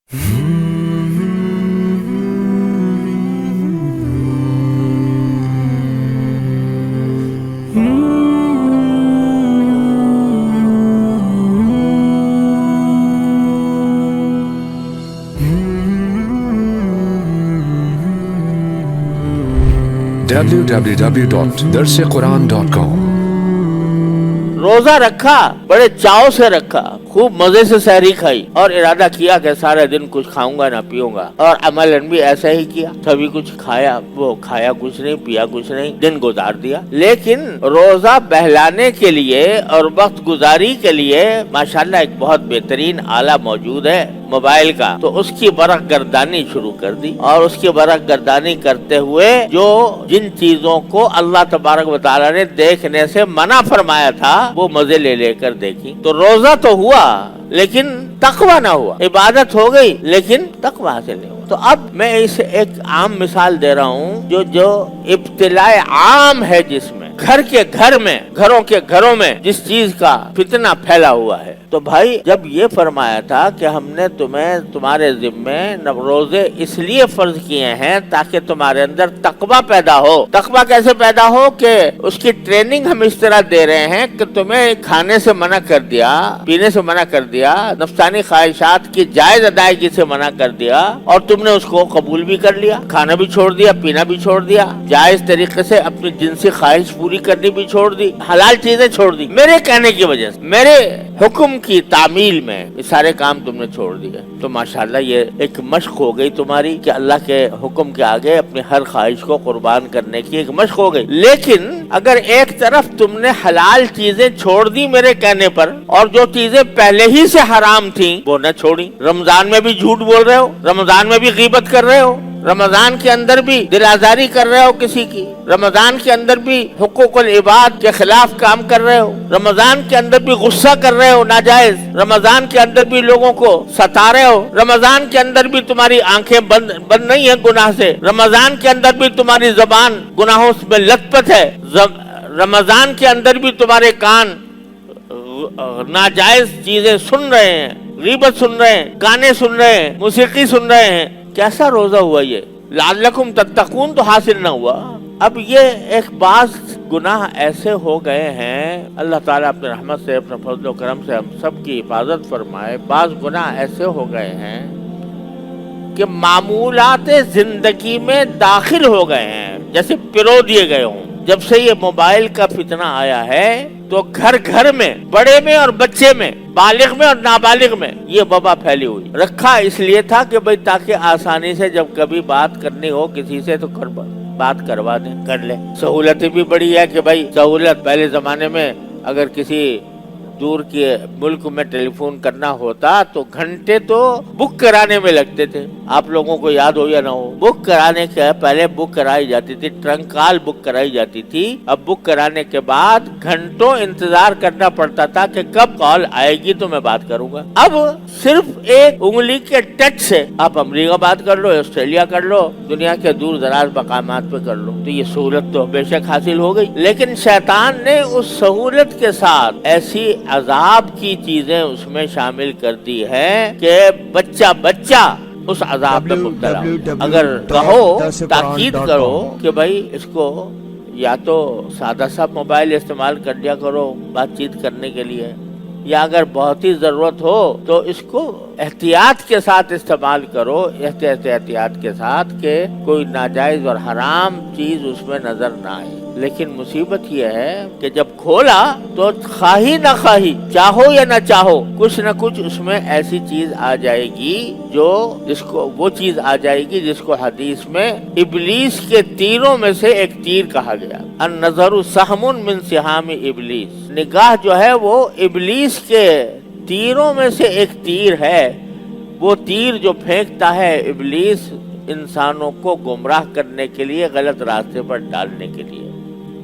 www.darsequran.com रोजा रखा, बड़े चाव से रखा, खूब मजे से सहरी खाई और इरादा किया कि सारे दिन कुछ खाऊंगा ना पीऊंगा, और अमलन भी ऐसा ही किया। सभी कुछ खाया, वो खाया कुछ नहीं, पिया कुछ नहीं, दिन गुजार दिया। लेकिन रोजा बहलाने के लिए और वक्त गुजारी के लिए माशाल्लाह एक बहुत बेहतरीन आला मौजूद है मोबाइल का, तो उसकी बरक गर्दानी शुरू कर दी। और उसकी बरक गर्दानी करते हुए जो जिन चीजों को अल्लाह तबारक व तआला ने देखने से मना फरमाया था वो मजे ले लेकर देखी। तो रोजा तो हुआ लेकिन तकवा ना हुआ, इबादत हो गई लेकिन तकवा हासिल नहीं हुआ। तो अब मैं इसे एक आम मिसाल दे रहा हूँ, जो इब्तिलाए आम है, जिसमें घर के घर में, घरों के घरों में जिस चीज का फितना फैला हुआ है। तो भाई जब ये फरमाया था कि हमने तुम्हें तुम्हारे जिम्मे रोजे इसलिए फर्ज किए हैं ताकि तुम्हारे अंदर तकवा पैदा हो। तकवा कैसे पैदा हो कि उसकी ट्रेनिंग हम इस तरह दे रहे हैं कि तुम्हें खाने से मना कर दिया, पीने से मना कर दिया, नफ्सानी ख्वाहिशात की जायज अदायगी से मना कर दिया और तुमने उसको कबूल भी कर लिया, खाना भी छोड़ दिया, पीना भी छोड़ दिया, जायज तरीके से अपनी जिनसी ख्वाहिश पूरी करनी भी छोड़ दी, हलाल चीजें छोड़ दी। मेरे कहने की वजह से, मेरे हुक्म की तामील में ये सारे काम तुमने छोड़ दिए। तो माशाल्लाह ये एक मश्क हो गई तुम्हारी कि अल्लाह के हुक्म के आगे अपनी हर ख्वाहिश को कुर्बान करने की एक मश्क हो गई। लेकिन अगर एक तरफ तुमने हलाल चीजें छोड़ दी मेरे कहने पर, और जो चीजें पहले ही से हराम थी वो न छोड़ी, रमजान में भी झूठ बोल रहे हो, रमजान में भी गीबत कर रहे हो, रमजान के अंदर भी दिल आजारी कर रहे हो किसी की, रमजान के अंदर भी हुकूकुल इबाद के खिलाफ काम कर रहे हो, रमजान के अंदर भी गुस्सा कर रहे हो नाजायज, रमजान के अंदर भी लोगों को सता रहे हो, रमजान के अंदर भी तुम्हारी आंखें बंद नहीं है गुनाह से, रमजान के अंदर भी तुम्हारी जबान गुनाहों में लथपथ है, रमजान के अंदर भी तुम्हारे कान नाजायज चीजें सुन रहे हैं, गीबत सुन रहे हैं, गाने सुन रहे हैं, मौसीकी सुन रहे हैं। कैसा रोजा हुआ ये? लअल्लकुम तत्तकून तो हासिल न हुआ। अब ये एक बाज गुनाह ऐसे हो गए हैं, अल्लाह ताला अपने रहमत से, अपने फजल करम से हम सब की हिफाजत फरमाए। बाज गुनाह ऐसे हो गए हैं कि मामूलात जिंदगी में दाखिल हो गए हैं, जैसे पिरो दिए गए हों। जब से ये मोबाइल का फितना आया है तो घर घर में, बड़े में और बच्चे में, बालिग में और नाबालिग में ये वबा फैली हुई। रखा इसलिए था कि भाई ताकि आसानी से जब कभी बात करनी हो किसी से तो बात करवा दें, कर ले। सहूलतें भी बड़ी है कि भाई सहूलत, पहले जमाने में अगर किसी दूर के मुल्क में टेलीफोन करना होता तो घंटे तो बुक कराने में लगते थे। आप लोगों को याद हो या ना हो, बुक कराने के पहले बुक कराई जाती थी, ट्रंक कॉल बुक कराई जाती थी। अब बुक कराने के बाद घंटों इंतजार करना पड़ता था कि कब कॉल आएगी तो मैं बात करूंगा। अब सिर्फ एक उंगली के टच से आप अमेरिका बात कर लो, ऑस्ट्रेलिया कर लो, दुनिया के दूर दराज मकामात पे कर लो। तो ये सहूलत तो बेशक हासिल हो गई, लेकिन शैतान ने उस सहूलत के साथ ऐसी अजाब की चीजें उसमें शामिल कर दी है कि बच्चा उस अजाब में मुब्तला। अगर कहो, ताकीद करो कि भाई इसको या तो सादा सा मोबाइल इस्तेमाल कर लिया करो बातचीत करने के लिए, या अगर बहुत ही जरूरत हो तो इसको एहतियात के साथ इस्तेमाल करो, एहतियात के साथ के कोई नाजायज और हराम चीज उसमें नजर ना आए। लेकिन मुसीबत यह है कि जब खोला तो खाही ना खाही, चाहो या ना चाहो, कुछ न कुछ उसमें ऐसी चीज आ जाएगी जिसको वो चीज आ जाएगी जिसको हदीस में इबलीस के तीरों में से एक तीर कहा गया। अन-नज़रु सहमुन मिन सिहाम इबलीस, निगाह जो है वो इबलीस के तीरों में से एक तीर है। वो तीर जो फेंकता है इबलीस इंसानों को गुमराह करने के लिए, गलत रास्ते पर डालने के लिए।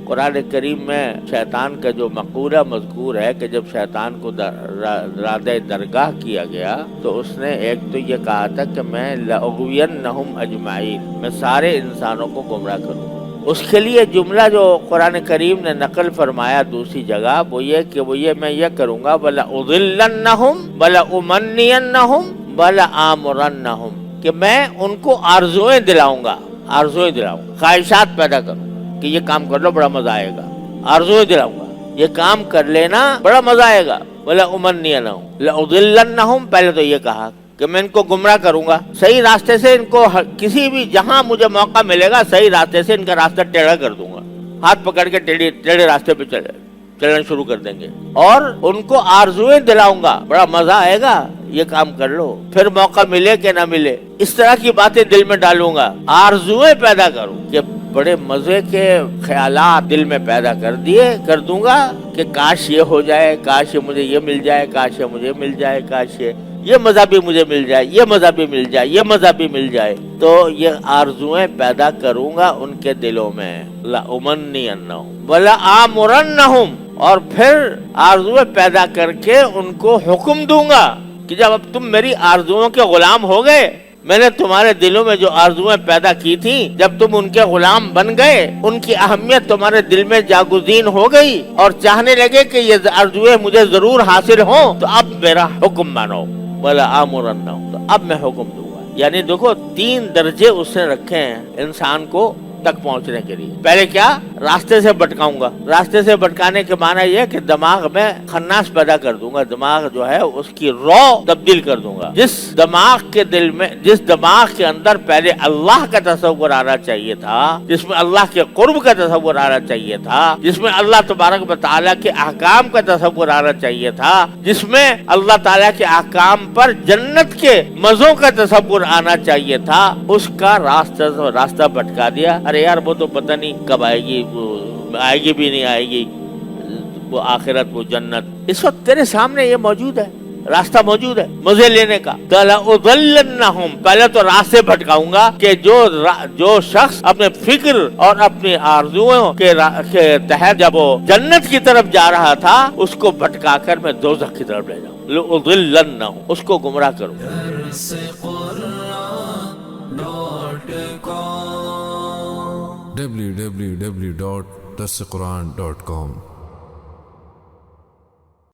कुरान करीम में शैतान का जो मक़ूला मज़कूर है कि जब शैतान को रादे दरगाह किया गया तो उसने एक तो ये कहा था कि मैं लअग़वियन्नहुम अजमाइन, मैं सारे इंसानों को गुमराह करूँगा। उसके लिए जुमला जो कुरान करीम ने नकल फरमाया दूसरी जगह वो ये कि मैं ये करूँगा, वला उज़िल्लन्नहुम वला उमन्नियन्नहुम, बल आमुरन्नहुम, कि मैं उनको आरज़ुएं दिलाऊंगा, आरज़ुएं दिलाऊंगा, ख्वाहिशात पैदा करूं कि ये काम कर लो बड़ा मजा आएगा, आरज़ुएं दिलाऊंगा, ये काम कर लेना बड़ा मजा आएगा। वला उमन्नियनहुम लउदिल्लन्नहुम, पहले तो ये कहा कि मैं इनको गुमराह करूंगा, सही रास्ते से इनको किसी भी जहां मुझे मौका मिलेगा सही रास्ते से इनका रास्ता टेढ़ा कर दूंगा, हाथ पकड़ के टेढ़े रास्ते पे चलना शुरू कर देंगे, और उनको आरज़ुएं दिलाऊंगा, बड़ा मजा आएगा, ये काम कर लो, फिर मौका मिले कि ना मिले, इस तरह की बातें दिल में डालूंगा, आरज़ुएं पैदा करूं कि बड़े मजे के ख्यालात दिल में पैदा कर दूंगा कि काश ये हो जाए, काश ये मुझे ये मिल जाए, काश ये मुझे मिल जाए, काश ये मजा भी मुझे मिल जाए, ये मजा भी मिल जाए, ये मजा भी मिल जाए। तो ये आरज़ुएं पैदा करूंगा उनके दिलों में, ला उमन्नियन्नहुम वला आमुरन्नहुम, और फिर आरज़ुएं पैदा करके उनको हुक्म दूंगा कि जब अब तुम मेरी आरज़ुओं के गुलाम हो गए, मैंने तुम्हारे दिलों में जो आरज़ुएं पैदा की थी, जब तुम उनके गुलाम बन गए, उनकी अहमियत तुम्हारे दिल में जागुज़ीन हो गई और चाहने लगे कि ये आरज़ुएं मुझे जरूर हासिल हो, तो अब मेरा हुक्म मानो, वला आमुरन्नहुम, तो अब मैं हुक्म दूंगा। यानी देखो 3 दर्जे उसने रखे हैं इंसान को तक पहुंचने के लिए। पहले क्या, रास्ते से भटकाऊंगा, रास्ते से भटकाने के माना यह कि दिमाग में खन्नास पैदा कर दूंगा, दिमाग जो है उसकी रौ तब्दील कर दूंगा। जिस दिमाग के दिल में, जिस दिमाग के अंदर पहले अल्लाह का तसव्वुर आना चाहिए था, जिसमें अल्लाह के कुर्ब का तसव्वुर आना चाहिए था, जिसमें अल्लाह तबारक व तआला के अहकाम का तसव्वुर आना चाहिए था, जिसमें अल्लाह ताला के अहकाम पर जन्नत के मजों का तसव्वुर आना चाहिए था, उसका रास्ता भटका दिया। अरे यार वो तो पता नहीं कब आएगी, वो आएगी भी नहीं आएगी, वो आखिरत, वो जन्नत इस वक्त तेरे सामने ये मौजूद है, रास्ता मौजूद है मजे लेने का। लउदिल्लन्नहुम, पहले तो रास्ते भटकाऊंगा कि जो शख्स अपने फिक्र और अपनी आरज़ुओं के तहत जब वो जन्नत की तरफ जा रहा था, उसको भटका कर मैं दोज़ख की तरफ ले जाऊं। लउदिल्लन्नहुम, उसको गुमराह करूं। www.darsequran.com